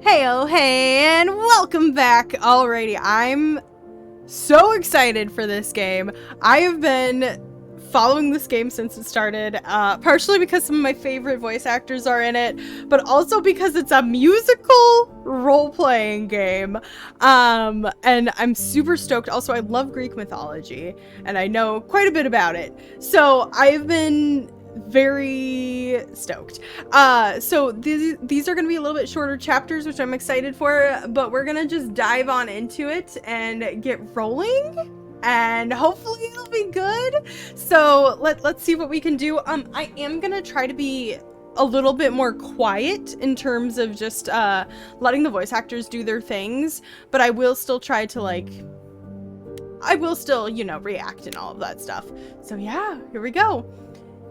Hey, oh, hey, and welcome back. Alrighty, I'm so excited for this game. I have been following this game since it started, partially because some of my favorite voice actors are in it, but also because it's a musical role-playing game. And I'm super stoked. Also, I love Greek mythology, and I know quite a bit about it. So I've been very stoked. So these are going to be a little bit shorter chapters, which I'm excited for, but we're going to just dive on into it and get rolling. And hopefully it'll be good. So let's see what we can do. I am gonna try to be a little bit more quiet in terms of just letting the voice actors do their things, but I will still try to react and all of that stuff. So yeah, here we go.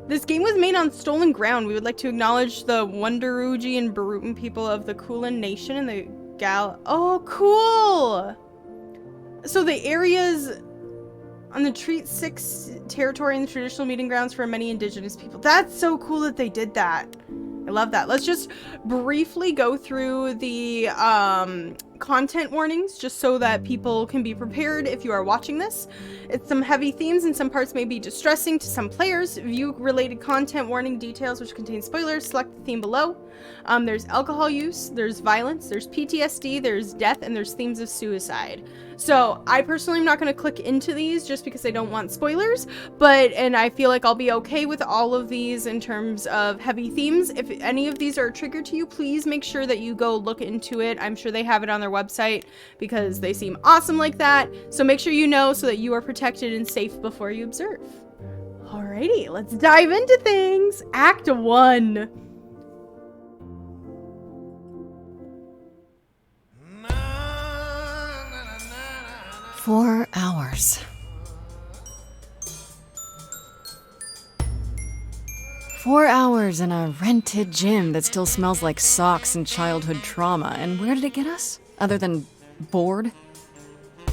This game was made on stolen ground. We would like to acknowledge the Wundaruji and Barutan people of the Kulin Nation and the Oh, cool! So the areas on the Treat 6 territory and the traditional meeting grounds for many indigenous people. That's so cool that they did that. I love that. Let's just briefly go through the content warnings just so that people can be prepared if you are watching this. It's some heavy themes and some parts may be distressing to some players. View related content warning details which contain spoilers. Select the theme below. There's alcohol use, there's violence, there's PTSD, there's death, and there's themes of suicide. So I personally am not going to click into these just because I don't want spoilers, and I feel like I'll be okay with all of these in terms of heavy themes. If any of these are a trigger to you, please make sure that you go look into it. I'm sure they have it on their website because they seem awesome like that. So make sure you know so that you are protected and safe before you observe. Alrighty, let's dive into things. Act 1. 4 hours. 4 hours in a rented gym that still smells like socks and childhood trauma. And where did it get us? Other than bored?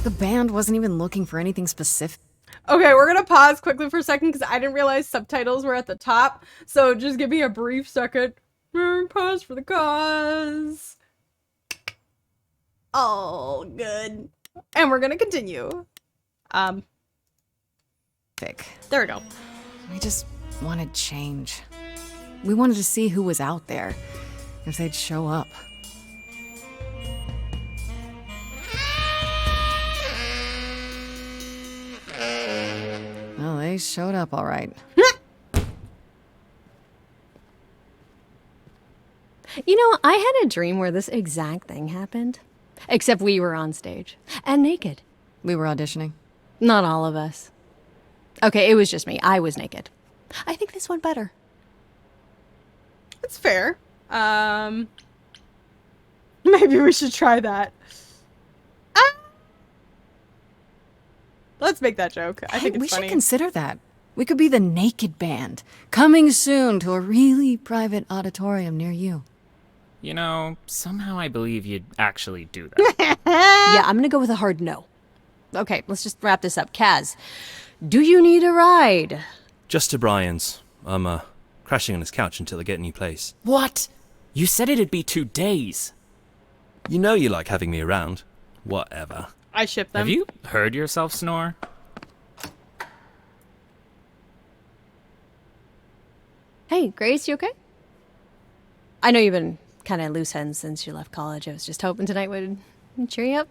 The band wasn't even looking for anything specific. Okay, we're gonna pause quickly for a second because I didn't realize subtitles were at the top. So just give me a brief second. Pause for the cause. Oh, good. And we're gonna continue. There we go. We just wanted change. We wanted to see who was out there, if they'd show up. Well, they showed up all right. You know, I had a dream where this exact thing happened. Except we were on stage. And naked. We were auditioning. Not all of us. Okay, it was just me. I was naked. I think this went better. It's fair. Maybe we should try that. Let's make that joke. I think it's funny. We should consider that. We could be the naked band. Coming soon to a really private auditorium near you. You know, somehow I believe you'd actually do that. Yeah, I'm gonna go with a hard no. Okay, let's just wrap this up. Kaz, do you need a ride? Just to Brian's. I'm, crashing on his couch until I get a new place. What? You said it'd be 2 days. You know you like having me around. Whatever. I ship them. Have you heard yourself snore? Hey, Grace, you okay? I know you've been kind of loose ends since you left college. I was just hoping tonight would cheer you up.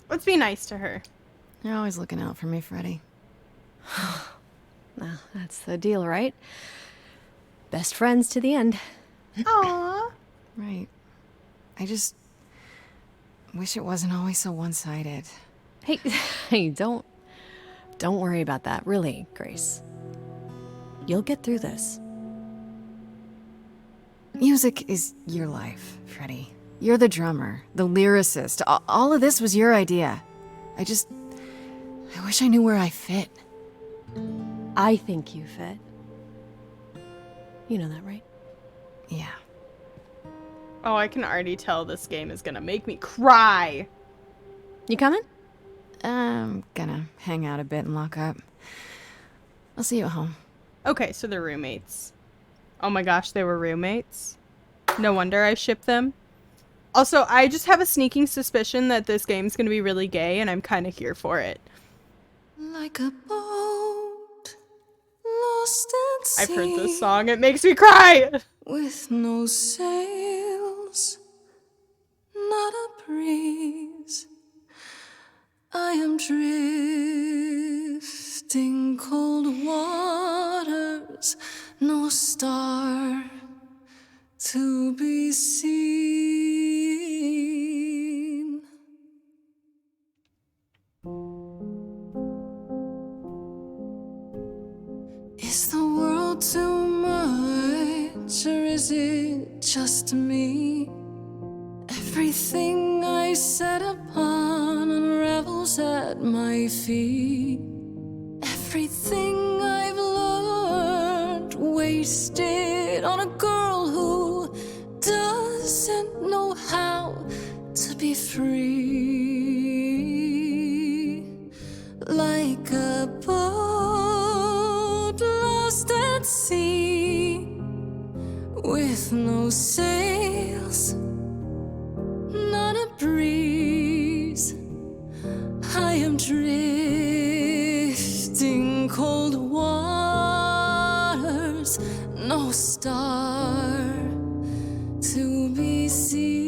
Let's be nice to her. You're always looking out for me, Freddie. Well, that's the deal, right? Best friends to the end. Aww. Right. I just wish it wasn't always so one-sided. Hey, don't worry about that. Really, Grace. You'll get through this. Music is your life, Freddie. You're the drummer, the lyricist. All of this was your idea. I wish I knew where I fit. I think you fit. You know that, right? Yeah. Oh, I can already tell this game is gonna make me cry. You coming? I'm gonna hang out a bit and lock up. I'll see you at home. Okay, so they're roommates. Oh my gosh, they were roommates. No wonder I ship them. Also, I just have a sneaking suspicion that this game's gonna be really gay, and I'm kind of here for it. Like a boat lost at sea. I've heard this song. It makes me cry. With no sails, not a breeze. I am drifting cold waters, no star to be seen. Is the world too much, or is it just me? Everything I set upon unravels at my feet. Everything I've learned wasted on a girl who doesn't know how to be free. Like a boat lost at sea with no sails, not a breeze. I am drifting cold waters, no star to be seen.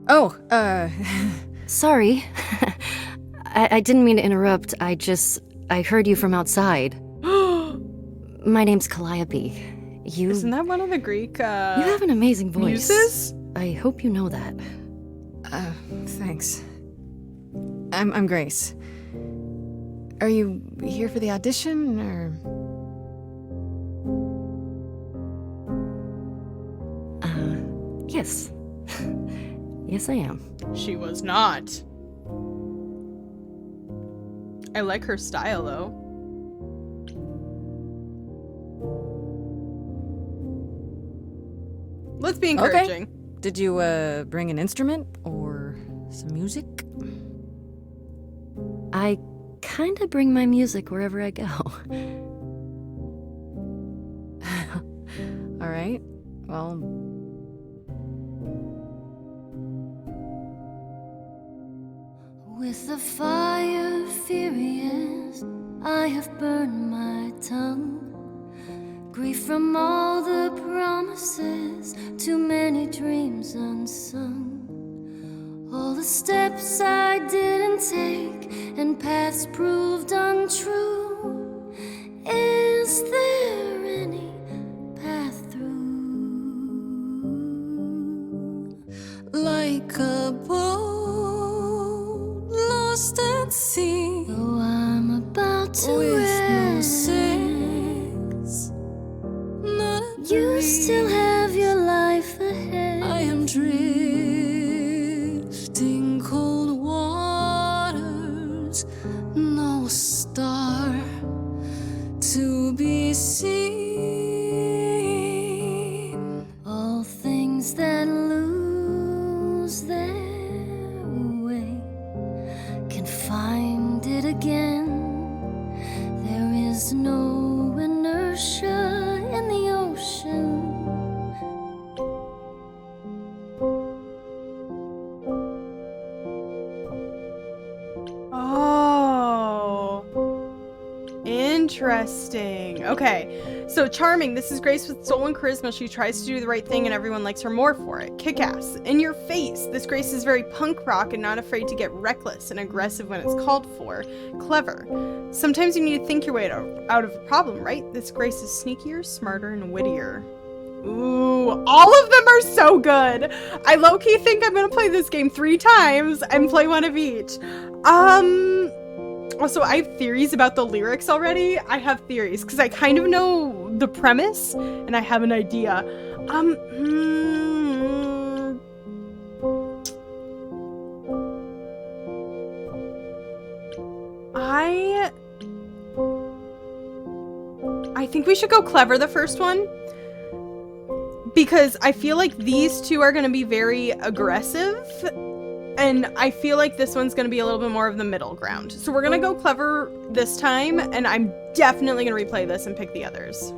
Oh, Sorry. I didn't mean to interrupt. I heard you from outside. My name's Calliope. Isn't that one of the Greek, You have an amazing voice. muses? I hope you know that. thanks. I'm Grace. Are you here for the audition, or? Yes. Yes, I am. She was not. I like her style, though. Let's be encouraging. Okay. Did you, bring an instrument, or some music? I kinda bring my music wherever I go. All right. Well, with the fire furious, I have burned my tongue. Grief from all the promises, too many dreams unsung. All the steps I didn't take and paths proved untrue. Is there any path through? like a boat lost at sea, Though I'm about to with no end, sails, not a you breeze. still have your life ahead. I am drifting cold waters, no star to be seen. All things that lose their way can find it again. There is no inertia in the ocean. Oh. Interesting. Okay. So charming. This is Grace with stolen charisma. She tries to do the right thing and everyone likes her more for it. Kick-ass. In your face. This Grace is very punk rock and not afraid to get reckless and aggressive when it's called for. Clever. Sometimes you need to think your way out of a problem, right? This Grace is sneakier, smarter, and wittier. Ooh, all of them are so good. I low-key think I'm gonna play this game 3 times and play one of each. Also, I have theories about the lyrics already. I have theories because I kind of know the premise and I have an idea. I think we should go clever the first one. Because I feel like these two are going to be very aggressive. and I feel like this one's gonna be a little bit more of the middle ground. So we're gonna go clever this time, and I'm definitely gonna replay this and pick the others.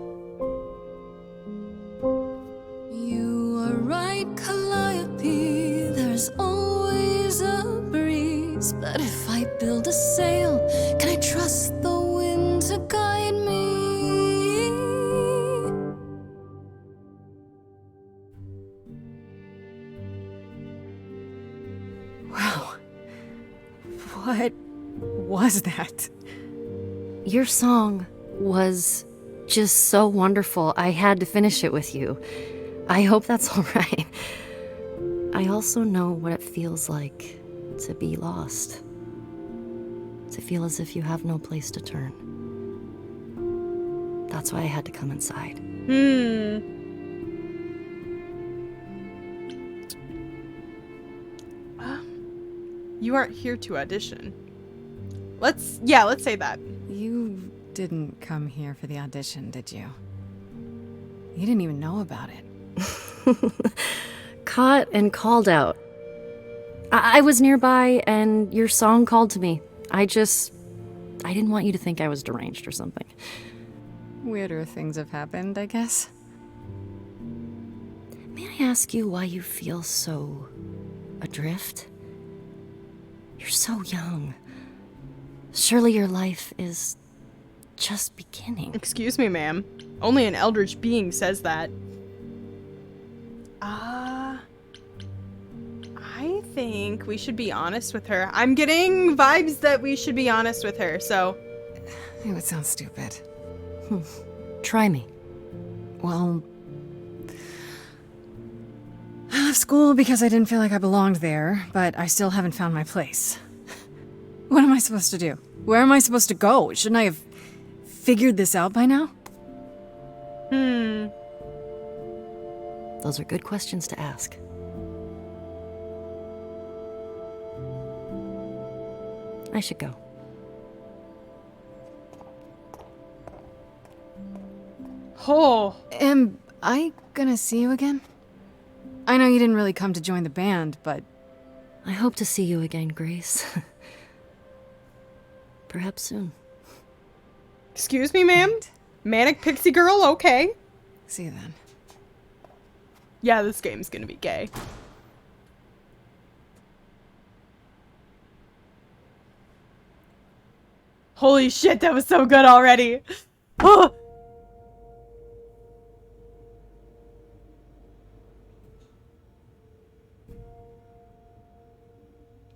You are right, Calliope. There's always a breeze. But if I build a sail, can I trust the wind to guide me? Wow. What was that? Your song was just so wonderful. I had to finish it with you. I hope that's all right. I also know what it feels like to be lost. To feel as if you have no place to turn. That's why I had to come inside. You aren't here to audition. Let's say that. You didn't come here for the audition, did you? You didn't even know about it. Caught and called out. I was nearby and your song called to me. I didn't want you to think I was deranged or something. Weirder things have happened, I guess. May I ask you why you feel so adrift? You're so young. Surely your life is just beginning. Excuse me, ma'am. Only an eldritch being says that. I think we should be honest with her. I'm getting vibes that we should be honest with her, so. It would sound stupid. Try me. Well, I left school because I didn't feel like I belonged there, but I still haven't found my place. What am I supposed to do? Where am I supposed to go? Shouldn't I have figured this out by now? Those are good questions to ask. I should go. Oh. Am I gonna see you again? I know you didn't really come to join the band, but... I hope to see you again, Grace. Perhaps soon. Excuse me, ma'am? Manic pixie girl, okay. See you then. Yeah, this game's gonna be gay. Holy shit, that was so good already. Oh.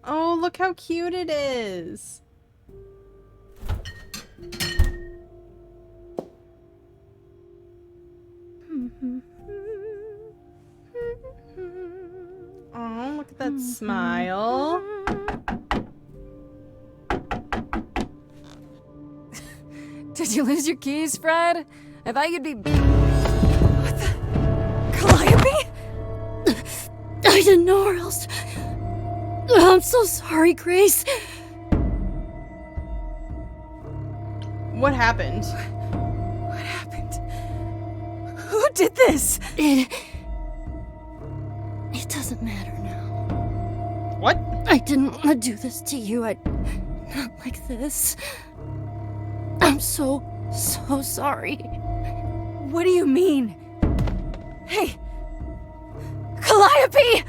Oh, look how cute it is. Oh, look at that smile. Did you lose your keys, Fred? I thought you'd be... What the... Calliope? I didn't know where else. I'm so sorry, Grace. What happened? What happened? Who did this? It doesn't matter now. What? I didn't want to do this to you. Not like this. I'm so sorry. What do you mean? Hey! Calliope!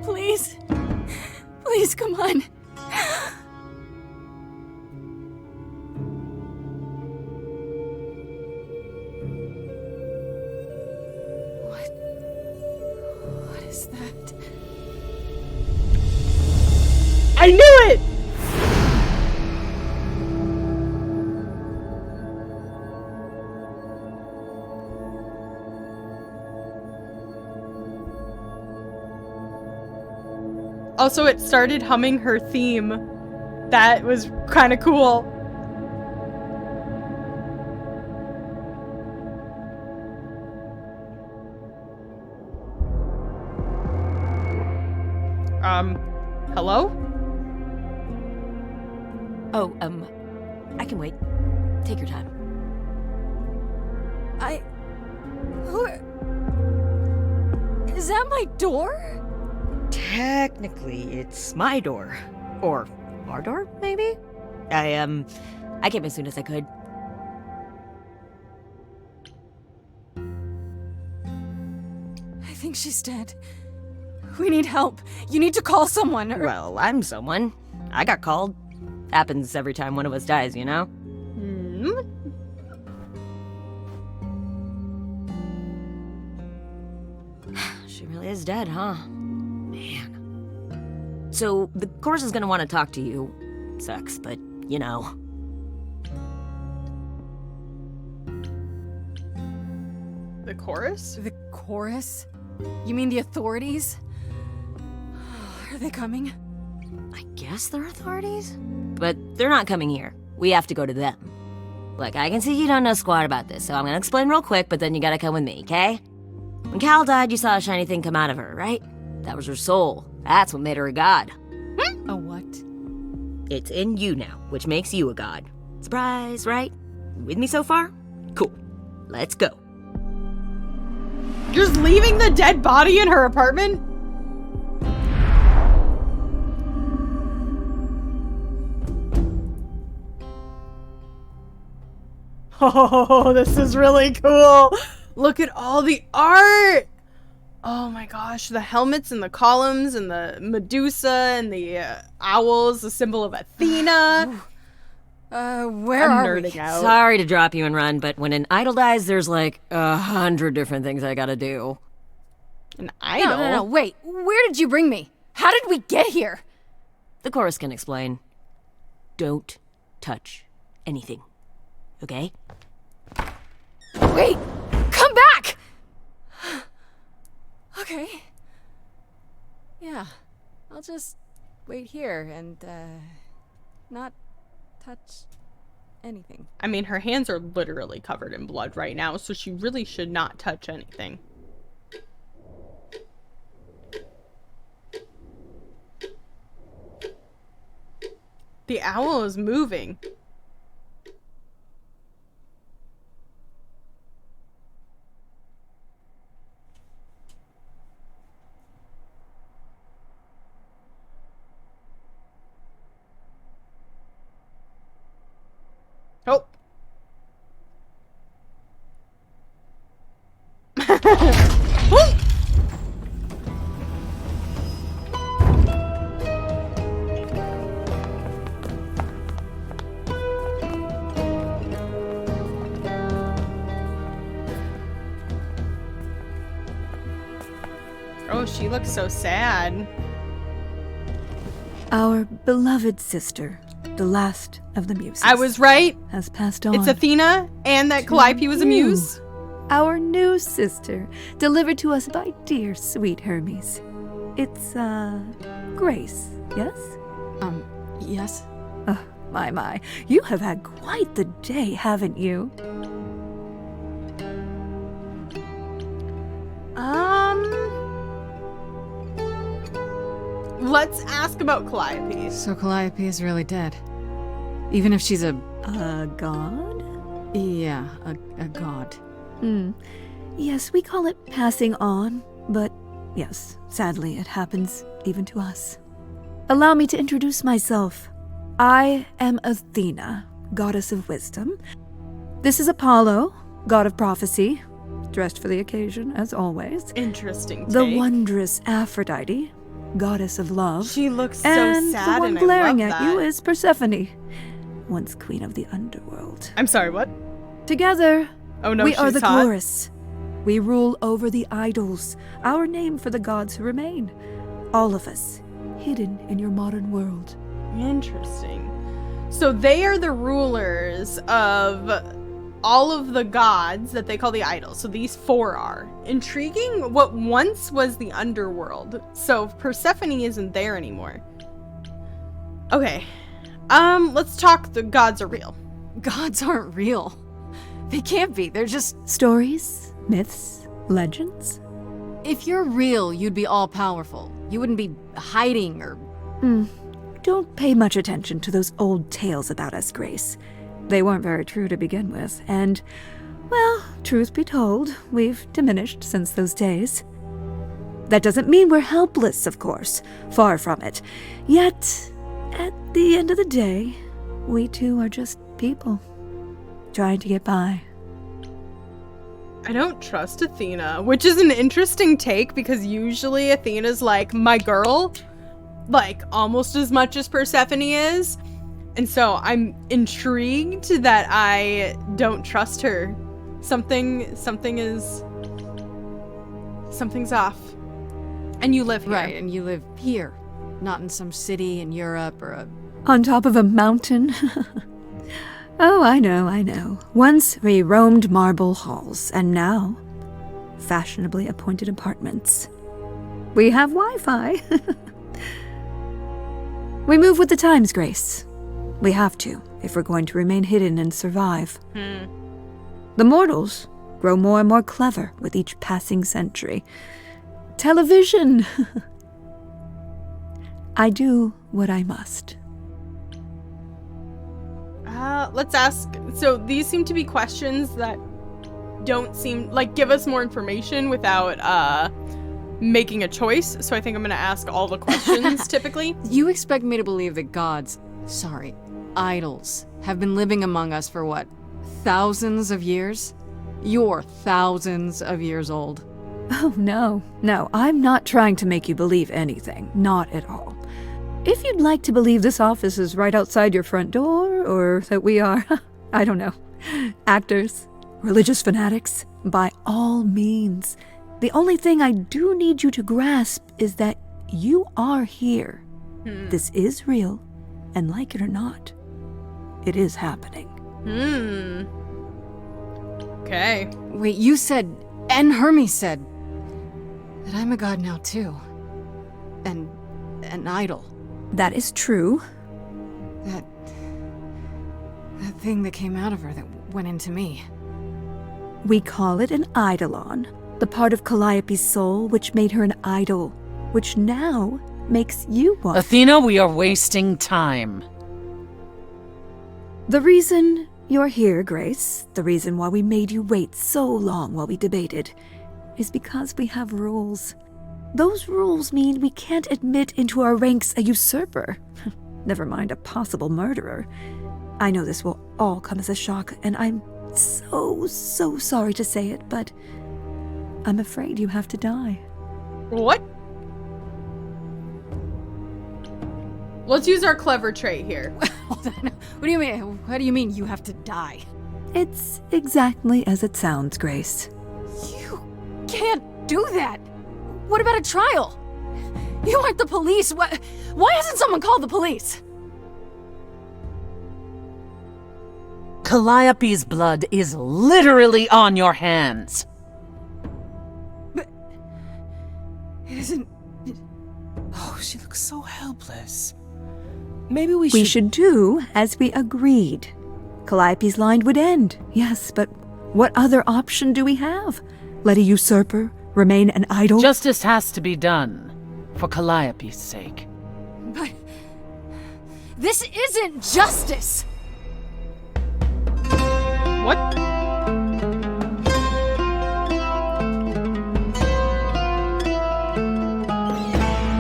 Please. Please, come on. What is that? I knew it! Also, it started humming her theme. That was kind of cool. Hello? Oh, I can wait. Take your time. Who... Is that my door? technically, it's my door. Or our door, maybe? I came as soon as I could. I think she's dead. We need help. You need to call someone. Well, I'm someone. I got called. Happens every time one of us dies, you know? She really is dead, huh? Man. So, the chorus is gonna want to talk to you. Sucks, but, you know. The chorus? The chorus? You mean the authorities? Are they coming? I guess they're authorities? But they're not coming here. We have to go to them. Look, I can see you don't know squat about this, so I'm gonna explain real quick, but then you gotta come with me, okay? When Cal died, you saw a shiny thing come out of her, right? That was her soul. That's what made her a god. A what? It's in you now, which makes you a god. Surprise, right? With me so far? Cool. Let's go. You're just leaving the dead body in her apartment? Oh, this is really cool. Look at all the art. Oh my gosh, the helmets and the columns and the Medusa and the owls, the symbol of Athena. Where I'm are we? nerding out. Sorry to drop you and run, but when an idol dies, there's like 100 different things I gotta do. An idol? No, wait. Where did you bring me? How did we get here? The chorus can explain. Don't touch anything. Okay? Wait! Come back! Okay. Yeah. I'll just wait here and, not touch anything. I mean, her hands are literally covered in blood right now, so she really should not touch anything. The owl is moving. Oh. Oh. Oh, she looks so sad. Our beloved sister, the last of the muses, I was right. has passed on. It's Athena, and that Calliope was a muse. Our new sister, delivered to us by dear sweet Hermes. It's, Grace, yes? Yes? Oh, my. You have had quite the day, haven't you? Let's ask about Calliope. So Calliope is really dead. Even if she's a God? Yeah, a god. Yes, we call it passing on, but yes, sadly it happens even to us. Allow me to introduce myself. I am Athena, goddess of wisdom. This is Apollo, god of prophecy, dressed for the occasion, as always. Interesting The take. wondrous Aphrodite, goddess of love. She looks so and sad, the one and glaring I love at you that. is Persephone, once queen of the underworld. I'm sorry, what? Together, Oh no, we are she's the hot. chorus. We rule over the idols, our name for the gods who remain. All of us, hidden in your modern world. Interesting. So they are the rulers of all of the gods that they call the idols. So these four are. Intriguing. What once was the underworld. So Persephone isn't there anymore. Okay. Let's talk. The gods are real. Gods aren't real. They can't be. They're just... Stories, myths, legends. If you're real, you'd be all-powerful. You wouldn't be hiding or... Don't pay much attention to those old tales about us, Grace. They weren't very true to begin with, and, well, truth be told, we've diminished since those days. That doesn't mean we're helpless, of course. Far from it. Yet, at the end of the day, we too are just people, trying to get by. I don't trust Athena, which is an interesting take because usually Athena's like my girl, like almost as much as Persephone is. And so I'm intrigued that I don't trust her. Something's off. And you live here. Right, and you live here, not in some city in Europe or a... On top of a mountain? Oh, I know. Once we roamed marble halls, and now fashionably appointed apartments. We have Wi-Fi. We move with the times, Grace. We have to, if we're going to remain hidden and survive. The mortals grow more and more clever with each passing century. Television! I do what I must. Let's ask. So these seem to be questions that don't seem like give us more information without making a choice. So I think I'm gonna ask all the questions typically. You expect me to believe that idols, have been living among us for what, thousands of years? You're thousands of years old. Oh, no, I'm not trying to make you believe anything. Not at all. If you'd like to believe this office is right outside your front door, or that we are, I don't know, actors, religious fanatics, by all means. The only thing I do need you to grasp is that you are here. This is real, and like it or not, it is happening. Okay. Wait, you said, and Hermes said, that I'm a god now too. And an idol. That is true. That thing that came out of her that went into me. We call it an eidolon, the part of Calliope's soul which made her an idol, which now makes you one. Athena, we are wasting time. The reason you're here, Grace, the reason why we made you wait so long while we debated, is because we have rules. Those rules mean we can't admit into our ranks a usurper. Never mind a possible murderer. I know this will all come as a shock, and I'm so sorry to say it, but I'm afraid you have to die. What? Let's use our clever trait here. Hold on. What do you mean? What do you mean you have to die? It's exactly as it sounds, Grace. You can't do that. What about a trial? You aren't the police. Why hasn't someone called the police? Calliope's blood is literally on your hands. But it isn't... Oh, she looks so helpless. Maybe we should do as we agreed. Calliope's line would end, yes, but what other option do we have? Let a usurper remain an idol? Justice has to be done, for Calliope's sake. But this isn't justice! What?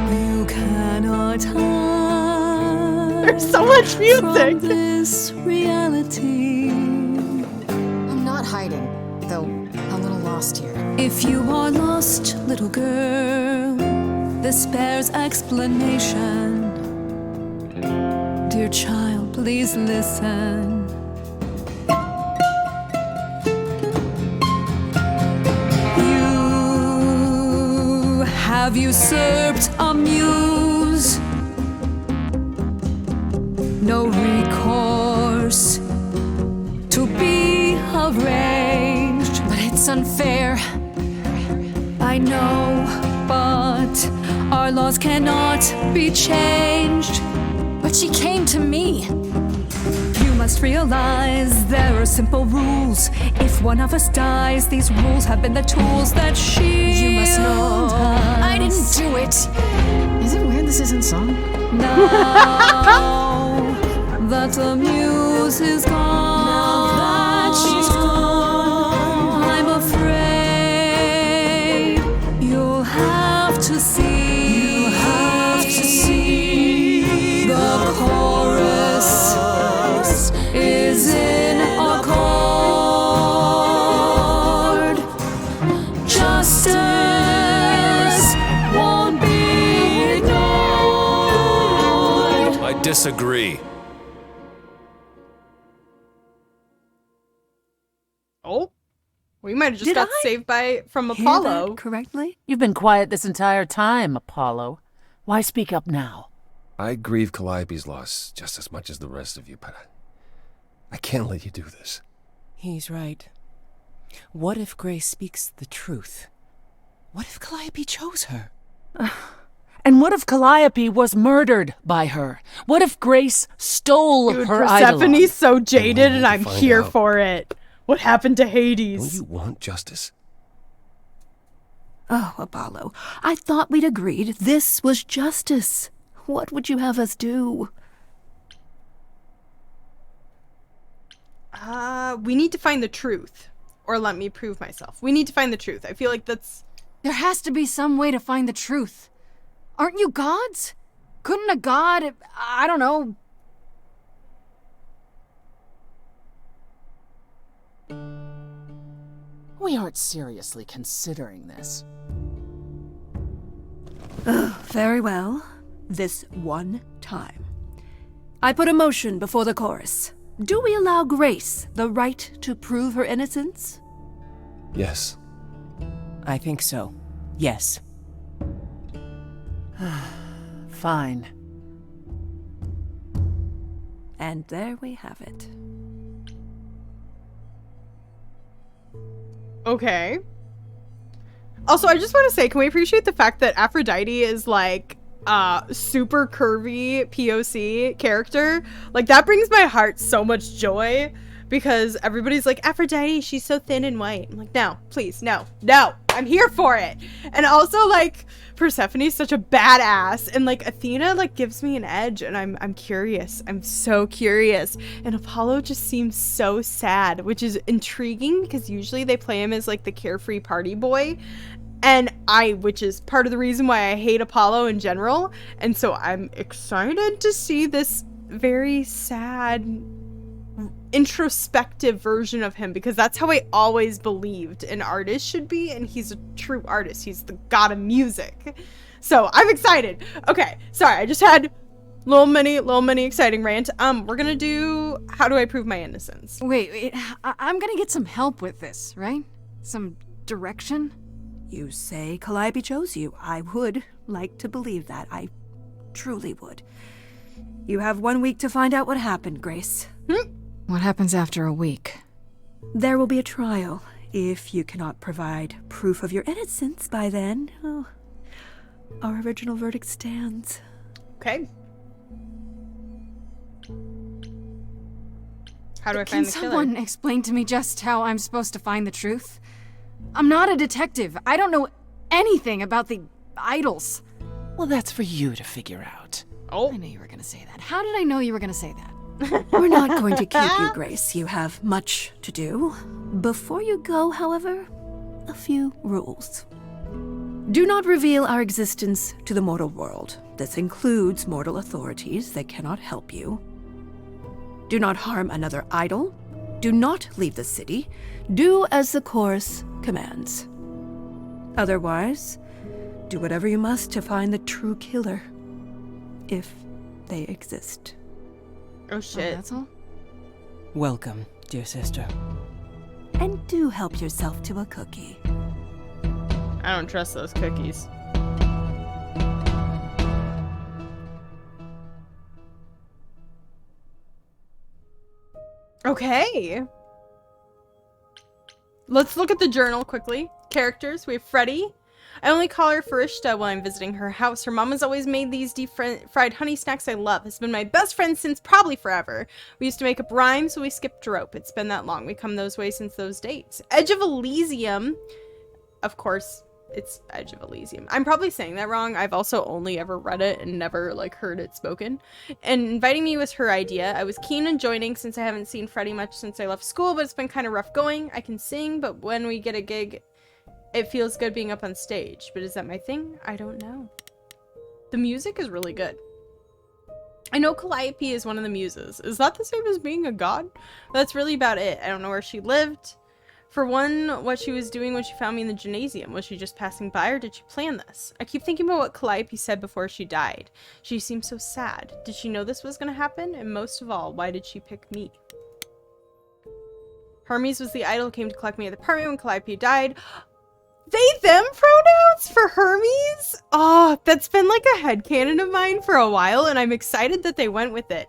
You cannot hide. There's so much music. From this reality. I'm not hiding, though a little lost here. If you are lost, little girl, this bears explanation. Dear child, please listen. You have usurped a muse. No recourse to be arranged. But it's unfair. I know, but our laws cannot be changed. But she came to me. You must realize there are simple rules. If one of us dies, these rules have been the tools that shield You must know I didn't us. do it. Is it weird this isn't song? Now that the muse is gone, Now that she's gone, I'm afraid you'll have disagree. Oh, we might have just Did got I saved from Hear Apollo. that correctly? You've been quiet this entire time, Apollo. Why speak up now? I grieve Calliope's loss just as much as the rest of you, but I can't let you do this. He's right. What if Grace speaks the truth? What if Calliope chose her? And what if Calliope was murdered by her? What if Grace stole Dude, her idol? Persephone's so jaded, need and to I'm find here out. for it. What happened to Don't Hades? you want justice? Oh, Apollo, I thought we'd agreed this was justice. What would you have us do? We need to find the truth. Or let me prove myself. We need to find the truth. I feel like that's... There has to be some way to find the truth. Aren't you gods? Couldn't a god, I don't know... We aren't seriously considering this. Very well. This one time. I put a motion before the chorus. Do we allow Grace the right to prove her innocence? Yes. I think so. Yes. Fine. And there we have it. Okay. Also, I just want to say, can we appreciate the fact that Aphrodite is like super curvy POC character? Like, that brings my heart so much joy, because everybody's like, Aphrodite, she's so thin and white. I'm like, no, please, no, I'm here for it. And also, like, Persephone's such a badass, and like Athena like gives me an edge, and I'm curious. I'm so curious. And Apollo just seems so sad, which is intriguing because usually they play him as like the carefree party boy. Which is part of the reason why I hate Apollo in general. And so I'm excited to see this very sad, introspective version of him, because that's how I always believed an artist should be, and he's a true artist. He's the god of music. So I'm excited. Okay, sorry, I just had little mini exciting rant. We're gonna do how do I prove my innocence? Wait, I'm gonna get some help with this, right? Some direction? You say Calliope chose you. I would like to believe that. I truly would. You have 1 week to find out what happened, Grace. What happens after a week? There will be a trial. If you cannot provide proof of your innocence by then, our original verdict stands. Okay. How do I find the killer? Can someone explain to me just how I'm supposed to find the truth? I'm not a detective. I don't know anything about the idols. Well, that's for you to figure out. Oh. I knew you were gonna say that. How did I know you were gonna say that? We're not going to keep you, Grace. You have much to do. Before you go, however, a few rules. Do not reveal our existence to the mortal world. This includes mortal authorities that cannot help you. Do not harm another idol. Do not leave the city. Do as the chorus commands. Otherwise, do whatever you must to find the true killer, if they exist. Oh shit. That's all? Welcome, dear sister. And do help yourself to a cookie. I don't trust those cookies. Okay. Let's look at the journal quickly. Characters. We have Freddy. I only call her Farishta while I'm visiting her house. Her mom has always made these deep-fried honey snacks I love. Has been my best friend since probably forever. We used to make up rhymes, so we skipped rope. It's been that long. We come those ways since those dates. Edge of Elysium. Of course, it's Edge of Elysium. I'm probably saying that wrong. I've also only ever read it and never, like, heard it spoken. And inviting me was her idea. I was keen on joining since I haven't seen Freddy much since I left school, but it's been kind of rough going. I can sing, but when we get a gig, it feels good being up on stage. But is that my thing? I don't know. The music is really good. I know Calliope is one of the muses. Is that the same as being a god? That's really about it. I don't know where she lived. For one, what she was doing when she found me in the gymnasium. Was she just passing by, or did she plan this? I keep thinking about what Calliope said before she died. She seemed so sad. Did she know this was going to happen? And most of all, why did she pick me? Hermes was the idol who came to collect me at the apartment when Calliope died. They, them pronouns for Hermes? Oh, that's been like a headcanon of mine for a while, and I'm excited that they went with it.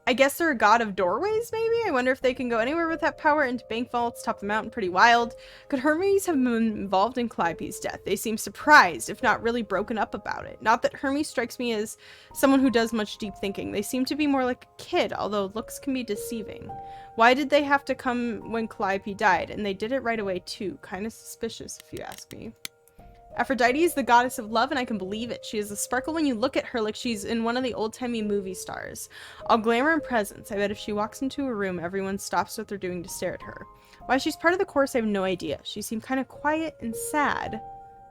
I guess they're a god of doorways, maybe? I wonder if they can go anywhere with that power, into bank vaults, top the mountain, pretty wild. Could Hermes have been involved in Calliope's death? They seem surprised, if not really broken up about it. Not that Hermes strikes me as someone who does much deep thinking. They seem to be more like a kid, although looks can be deceiving. Why did they have to come when Calliope died? And they did it right away too. Kind of suspicious, if you ask me. Aphrodite is the goddess of love, and I can believe it. She has a sparkle when you look at her like she's in one of the old-timey movie stars. All glamour and presence. I bet if she walks into a room, everyone stops what they're doing to stare at her. Why she's part of the chorus, I have no idea. She seemed kind of quiet and sad.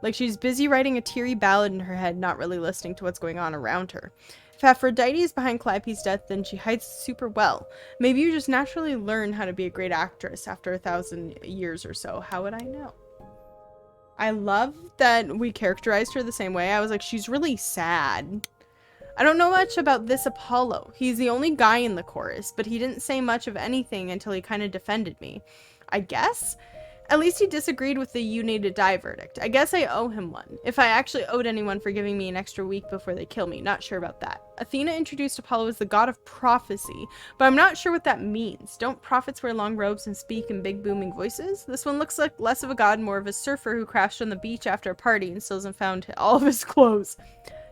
Like she's busy writing a teary ballad in her head, not really listening to what's going on around her. If Aphrodite is behind Calliope's death, then she hides super well. Maybe you just naturally learn how to be a great actress after 1,000 years or so. How would I know? I love that we characterized her the same way. I was like, she's really sad. I don't know much about this Apollo. He's the only guy in the chorus, but he didn't say much of anything until he kind of defended me. I guess? At least he disagreed with the you need to die verdict. I guess I owe him one. If I actually owed anyone for giving me an extra week before they kill me. Not sure about that. Athena introduced Apollo as the god of prophecy, but I'm not sure what that means. Don't prophets wear long robes and speak in big booming voices? This one looks like less of a god, more of a surfer who crashed on the beach after a party and still hasn't found all of his clothes.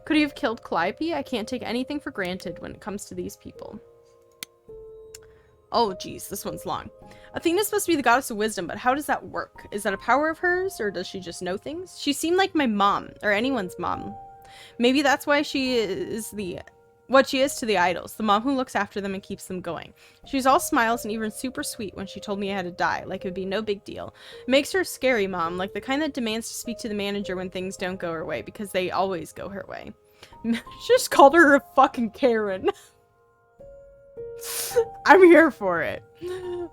Could he have killed Calliope? I can't take anything for granted when it comes to these people. Oh, geez, this one's long. Athena's supposed to be the goddess of wisdom, but how does that work? Is that a power of hers, or does she just know things? She seemed like my mom, or anyone's mom. Maybe that's why she is what she is to the idols, the mom who looks after them and keeps them going. She's all smiles and even super sweet when she told me I had to die, like it would be no big deal. It makes her a scary mom, like the kind that demands to speak to the manager when things don't go her way, because they always go her way. She just called her a fucking Karen. I'm here for it.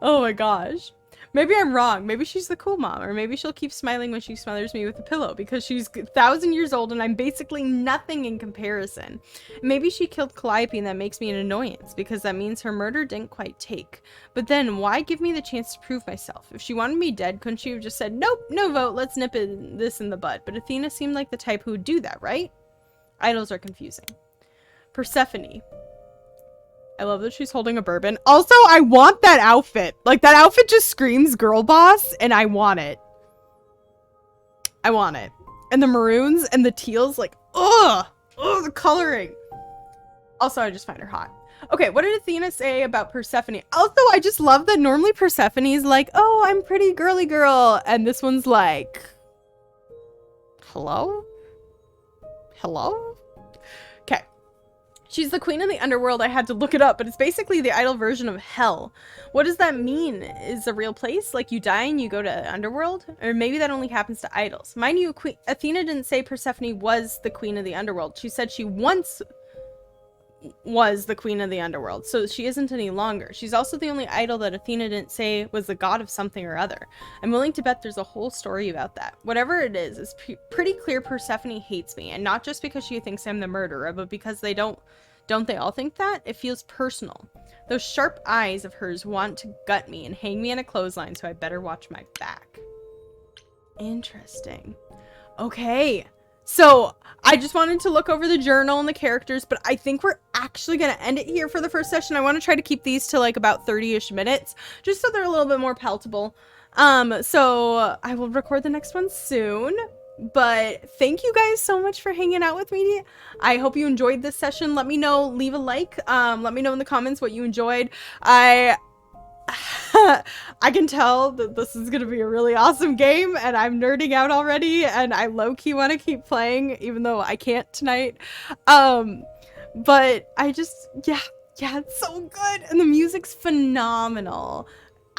Oh my gosh. Maybe I'm wrong. Maybe she's the cool mom, or maybe she'll keep smiling when she smothers me with a pillow because she's 1,000 years old and I'm basically nothing in comparison. Maybe she killed Calliope and that makes me an annoyance because that means her murder didn't quite take. But then why give me the chance to prove myself? If she wanted me dead, couldn't she have just said, nope, no vote, let's nip this in the bud? But Athena seemed like the type who would do that, right? Idols are confusing. Persephone. I love that she's holding a bourbon. Also, I want that outfit. Like, that outfit just screams girl boss, and I want it. I want it. And the maroons and the teals, like, ugh! Ugh, the coloring. Also, I just find her hot. Okay, what did Athena say about Persephone? Also, I just love that normally Persephone is like, oh, I'm pretty girly girl. And this one's like, hello? Hello? Okay. She's the queen of the underworld. I had to look it up, but it's basically the idol version of hell. What does that mean? Is a real place? Like you die and you go to underworld? Or maybe that only happens to idols. Mind you, Athena didn't say Persephone was the queen of the underworld. She said she once was the queen of the underworld, so she isn't any longer. She's also the only idol that Athena didn't say was the god of something or other. I'm willing to bet there's a whole story about that. Whatever it is, it's pretty clear Persephone hates me, and not just because she thinks I'm the murderer, but because they don't they all think that? It feels personal. Those sharp eyes of hers want to gut me and hang me in a clothesline, so I better watch my back. Interesting. Okay. So, I just wanted to look over the journal and the characters, but I think we're actually going to end it here for the first session. I want to try to keep these to like about 30-ish minutes, just so they're a little bit more palatable. So I will record the next one soon, but thank you guys so much for hanging out with me. I hope you enjoyed this session. Let me know, leave a like, let me know in the comments what you enjoyed. I can tell that this is going to be a really awesome game, and I'm nerding out already, and I low-key want to keep playing, even though I can't tonight. But I just, yeah, it's so good, and the music's phenomenal.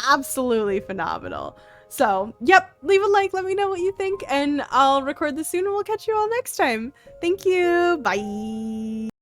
Absolutely phenomenal. So, yep, leave a like, let me know what you think, and I'll record this soon, and we'll catch you all next time. Thank you, bye!